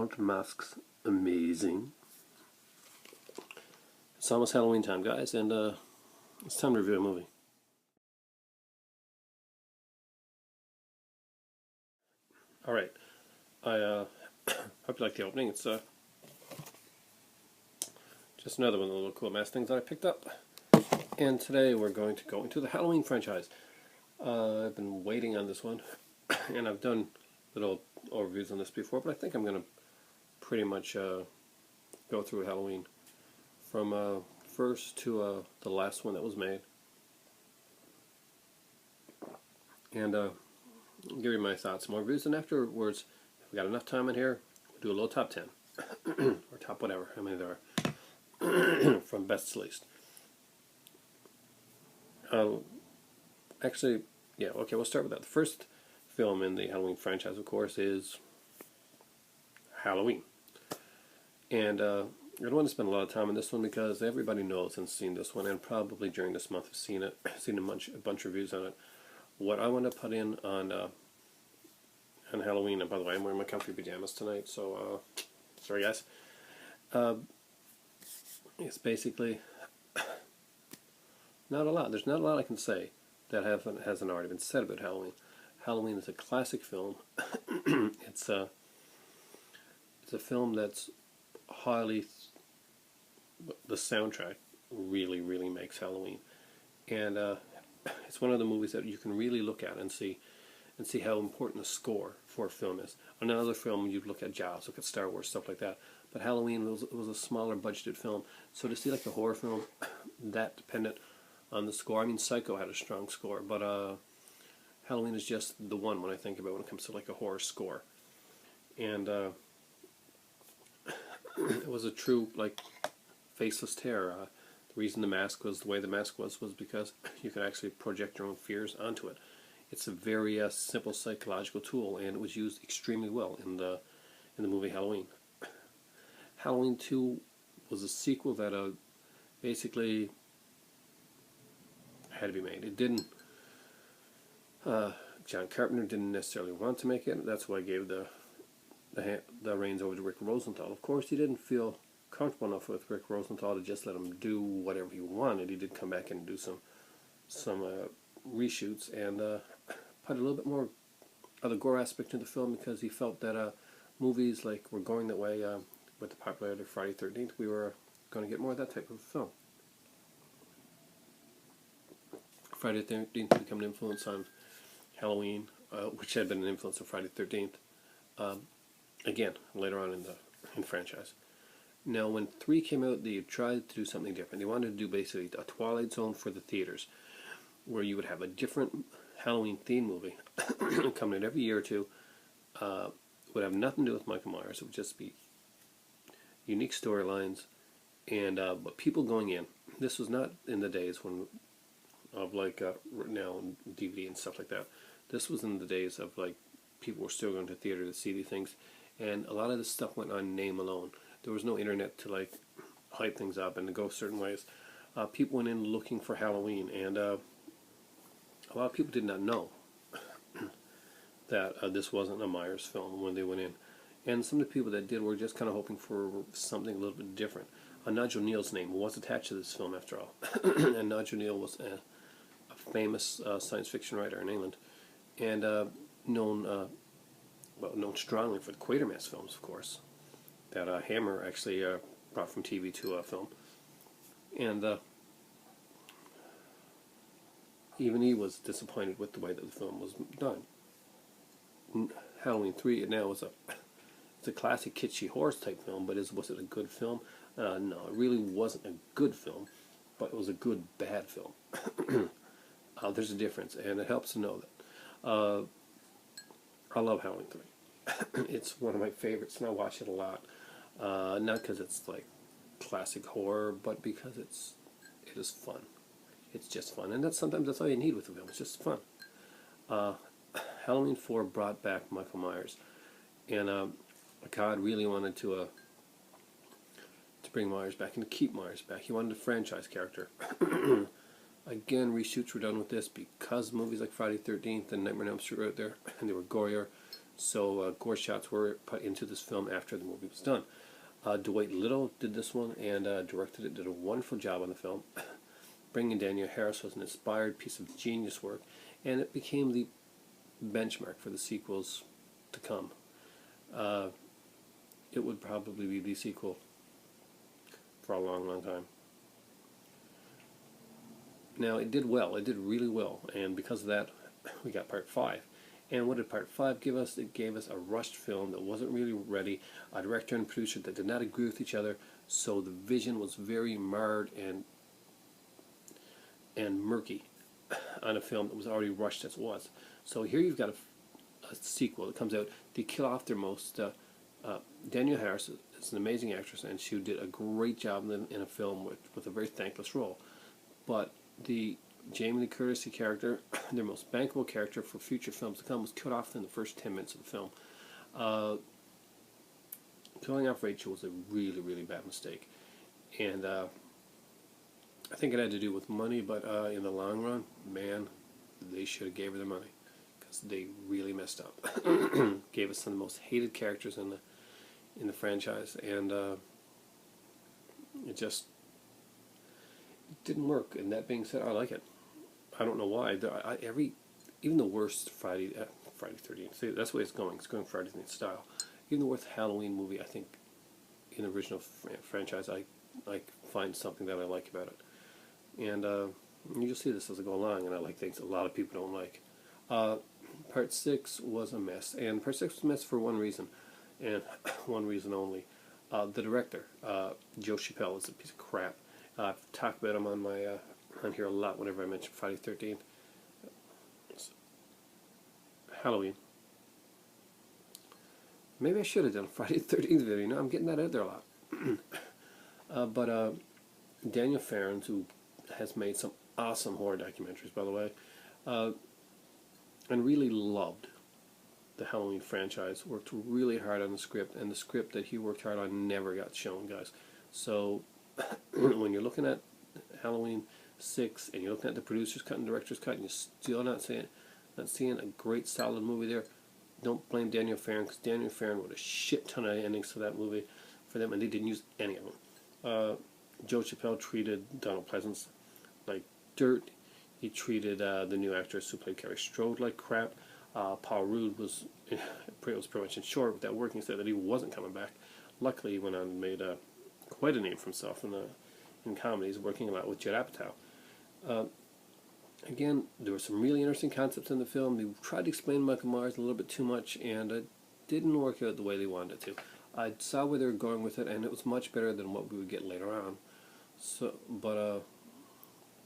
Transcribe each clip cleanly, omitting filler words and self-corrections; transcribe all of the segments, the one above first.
Haunted Masks amazing. It's almost Halloween time, guys, and it's time to review a movie. Alright, I hope you like the opening. It's just another one of the little cool mask things that I picked up. And today we're going to go into the Halloween franchise. I've been waiting on this one, and I've done little overviews on this before, but I think I'm going to pretty much go through Halloween from first to the last one that was made, and give you my thoughts, more reviews, and afterwards, if we got enough time in here, we'll do a little top 10 or top whatever, how many there are, from best to least. Actually, yeah, okay, we'll start with that. The first film in the Halloween franchise, of course, is Halloween. And I don't want to spend a lot of time on this one because everybody knows and seen this one, and probably during this month have seen it, seen a bunch of reviews on it. What I want to put in on Halloween, and by the way, I'm wearing my comfy pajamas tonight, so sorry guys. It's basically not a lot. There's not a lot I can say that hasn't already been said about Halloween. Halloween is a classic film. It's a film that's highly, the soundtrack really makes Halloween, and it's one of the movies that you can really look at and see how important the score for a film is. On another film, you look at Jaws, look at Star Wars, stuff like that. But Halloween was a smaller budgeted film, so to see like a horror film that dependent on the score. I mean, Psycho had a strong score, but Halloween is just the one when I think about when it comes to like a horror score, and it was a true like faceless terror. The reason the mask was the way the mask was because you could actually project your own fears onto it. It's a very simple psychological tool, and it was used extremely well in the movie Halloween. Halloween 2 was a sequel that basically had to be made. It didn't. John Carpenter didn't necessarily want to make it. That's why I gave the reins over to Rick Rosenthal. Of course, he didn't feel comfortable enough with Rick Rosenthal to just let him do whatever he wanted. He did come back and do some reshoots and put a little bit more of the gore aspect into the film because he felt that movies like were going that way with the popularity of Friday the 13th. We were going to get more of that type of film. Friday the 13th became an influence on Halloween, which had been an influence of Friday the 13th. Again, later on in the franchise. Now, when 3 came out, they tried to do something different. They wanted to do basically a Twilight Zone for the theaters, where you would have a different Halloween-themed movie coming in every year or two. Would have nothing to do with Michael Myers. It would just be unique storylines, and but people going in. This was not in the days of like now DVD and stuff like that. This was in the days of like people were still going to theater to see these things, and a lot of this stuff went on name alone. There was no internet to like hype things up and to go certain ways. People went in looking for Halloween, and a lot of people did not know that this wasn't a Myers film when they went in. And some of the people that did were just kind of hoping for something a little bit different. Nigel Neal's name was attached to this film after all. And Nigel Neal was a famous science fiction writer in England, and known strongly for the Quatermass films, of course, that Hammer actually brought from TV to a film. And even he was disappointed with the way that the film was done. Halloween 3 now is it's a classic kitschy horror type film, but was it a good film? No, it really wasn't a good film, but it was a good bad film. There's a difference, and it helps to know that. I love Halloween 3. It's one of my favorites, and I watch it a lot. Not because it's like classic horror, but because it is fun. It's just fun, and sometimes that's all you need with a film. It's just fun. Halloween 4 brought back Michael Myers, and God really wanted to bring Myers back and to keep Myers back. He wanted a franchise character. Again, reshoots were done with this because movies like Friday the 13th and Nightmare on Elm Street were out there, and they were gorier, So gore shots were put into this film after the movie was done. Dwight Little did this one and directed it, did a wonderful job on the film. Bringing Danielle Harris was an inspired piece of genius work, and it became the benchmark for the sequels to come. It would probably be the sequel for a long, long time. Now, it did well. It did really well, and because of that, we got Part 5. And what did Part 5 give us? It gave us a rushed film that wasn't really ready, a director and producer that did not agree with each other, so the vision was very marred and murky on a film that was already rushed as it was. So here you've got a sequel that comes out. They kill off their most... Danielle Harris is an amazing actress, and she did a great job in a film with a very thankless role. But the Jamie Lee Curtis character, their most bankable character for future films to come, was cut off in the first 10 minutes of the film. Killing off Rachel was a really, really bad mistake. And I think it had to do with money, but in the long run, man, they should have gave her their money, because they really messed up. Gave us some of the most hated characters in the franchise, and it just didn't work. And that being said, I like it. I don't know why. Even the worst Friday 13th. See, that's the way it's going. It's going Friday 13th style. Even the worst Halloween movie, I think, in the original franchise, I find something that I like about it. And you'll see this as I go along, and I like things a lot of people don't like. Part 6 was a mess, and Part 6 was a mess for one reason, and one reason only. The director, Joe Chappelle, is a piece of crap. I've talked about him on my on here a lot whenever I mention Friday 13th. Halloween. Maybe I should have done a Friday 13th video. You know, I'm getting that out there a lot. But Daniel Farron, who has made some awesome horror documentaries, by the way, and really loved the Halloween franchise, worked really hard on the script, and the script that he worked hard on never got shown, guys. So when you're looking at Halloween 6 and you're looking at the producer's cut and director's cut, and you're still not seeing a great solid movie there, don't blame Daniel Farron, because Daniel Farron wrote a shit ton of endings to that movie for them, and they didn't use any of them. Joe Chappelle treated Donald Pleasance like dirt. He treated the new actress who played Carrie Strode like crap. Paul Rudd was pretty much in short with that working. He said that he wasn't coming back. Luckily, he went on and made quite a name for himself in comedies, working a lot with Judd Apatow. Again, there were some really interesting concepts in the film. They tried to explain Michael Myers a little bit too much, and it didn't work out the way they wanted it to. I saw where they were going with it, and it was much better than what we would get later on. So, but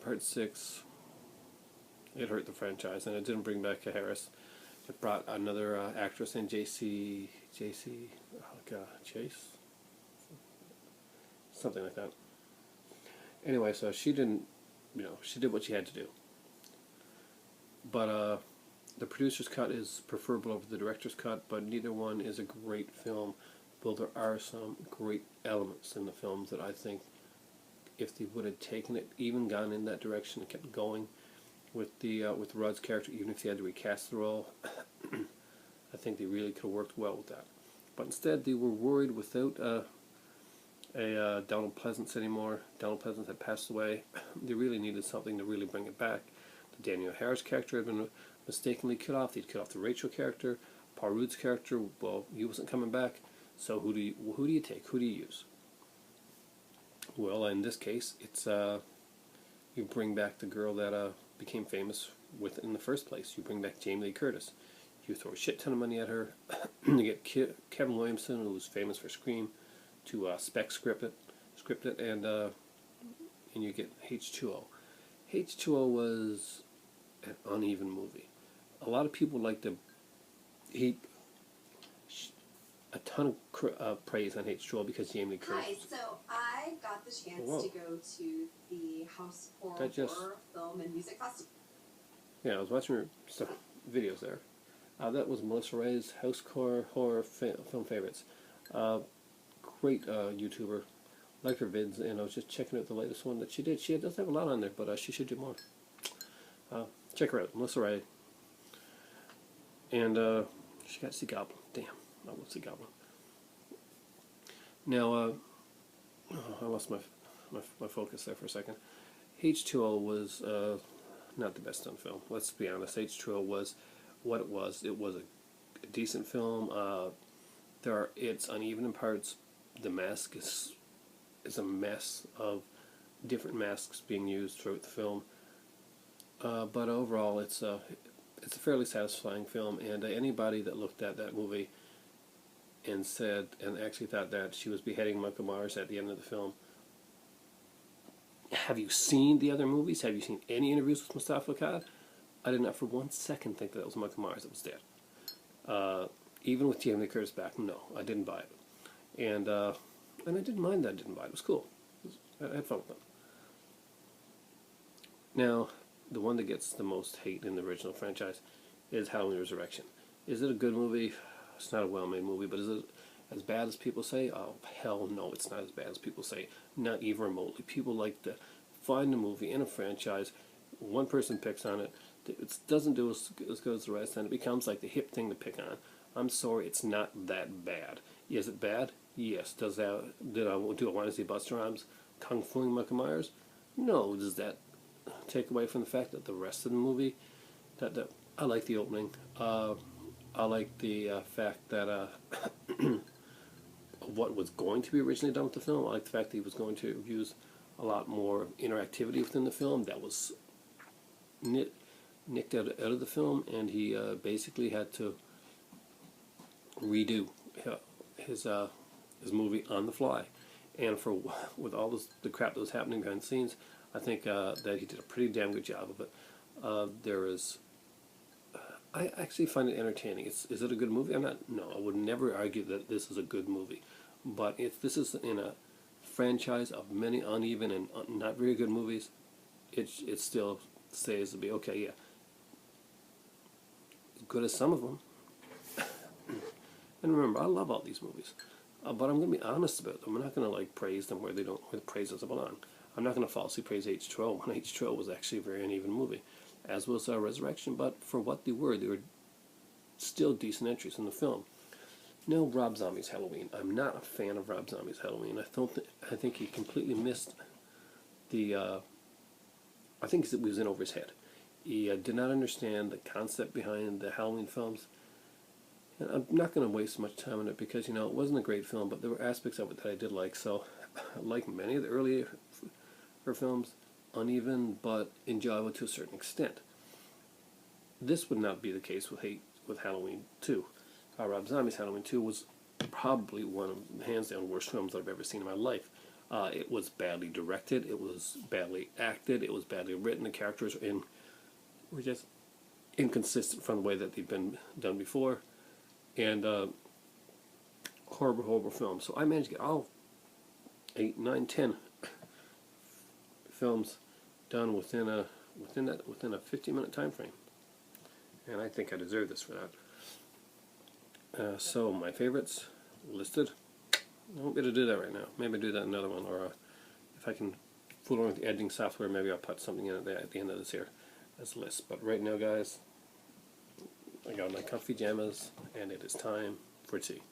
Part 6, it hurt the franchise, and it didn't bring back Harris. It brought another actress in, Chase, something like that. Anyway, so she didn't, she did what she had to do. But the producer's cut is preferable over the director's cut, but neither one is a great film. Though there are some great elements in the films that I think, if they would have taken it, even gone in that direction and kept going with Rudd's character, even if they had to recast the role, I think they really could have worked well with that. But instead, they were worried without Donald Pleasance anymore. Donald Pleasance had passed away. They really needed something to really bring it back. The Danielle Harris character had been mistakenly cut off. They'd cut off the Rachel character. Paul Rudd's character, well, he wasn't coming back. So who do you take? Who do you use? Well, in this case, it's you bring back the girl that became famous with in the first place. You bring back Jamie Lee Curtis. You throw a shit ton of money at her. You get Kevin Williamson, who was famous for Scream, to script it, and you get H2O. H2O was an uneven movie. A lot of people like to heap a ton of praise on H2O because Jamie Lee Curtis. Hi, so I got the chance to go to the House Horror Film and Music Festival. Yeah, I was watching some videos there. That was Melissa Ray's House Horror Film Favorites. Great YouTuber. Liked her vids, and I was just checking out the latest one that she did. She doesn't have a lot on there, but she should do more. Check her out, Melissa Ray. And She got Sea Goblin. Damn, I love Sea Goblin. Now, I lost my focus there for a second. H2O was not the best done film. Let's be honest. H2O was what it was. It was a decent film. It's uneven in parts. The mask is a mess of different masks being used throughout the film. But overall, it's a fairly satisfying film. And anybody that looked at that movie and actually thought that she was beheading Michael Myers at the end of the film. Have you seen the other movies? Have you seen any interviews with Moustapha Akkad? I did not for 1 second think that it was Michael Myers that was dead. Even with Jamie Lee Curtis back, no, I didn't buy it. And I didn't mind that I didn't buy it. It was cool. I had fun with it. Now, the one that gets the most hate in the original franchise is Halloween Resurrection. Is it a good movie? It's not a well-made movie, but is it as bad as people say? Oh, hell no, it's not as bad as people say. Not even remotely. People like to find a movie in a franchise, one person picks on it, it doesn't do as good as the rest, and it becomes like the hip thing to pick on. I'm sorry, it's not that bad. Is it bad? Yes. Do I want to see Busta Rhymes kung fuing Michael Myers? No. Does that take away from the fact that the rest of the movie, that I like the opening. I like the fact that what was going to be originally done with the film. I like the fact that he was going to use a lot more interactivity within the film. That was nicked out of the film, and he basically had to redo his movie on the fly. And with all the crap that was happening behind the scenes, I think that he did a pretty damn good job of it. I actually find it entertaining. Is it a good movie? No, I would never argue that this is a good movie. But if this is in a franchise of many uneven and not very good movies, it still stays to be okay, yeah. As good as some of them. And remember, I love all these movies. But I'm going to be honest about them. I'm not going to praise them where the praise doesn't belong. I'm not going to falsely praise H2O when H2O was actually a very uneven movie, as was Resurrection, but for what they were still decent entries in the film. Now, Rob Zombie's Halloween. I'm not a fan of Rob Zombie's Halloween. I think he completely missed the. I think it was in over his head. He did not understand the concept behind the Halloween films. And I'm not going to waste much time on it because it wasn't a great film, but there were aspects of it that I did like. So, like many of the earlier films, uneven but enjoyable to a certain extent. This would not be the case with Halloween 2. Rob Zombie's Halloween 2 was probably one of the hands down worst films I've ever seen in my life. It was badly directed, it was badly acted, it was badly written, the characters were just inconsistent from the way that they'd been done before, and horrible film. So I managed to get all 8, 9, 10 films done within a 15-minute time frame, and I think I deserve this for that. So my favorites listed. I won't be able to do that right now. Maybe I'll do that in another one, or if I can fool around with the editing software, maybe I'll put something in at the end of this here as a list. But right now, guys, I got my comfy pajamas, and it is time for tea.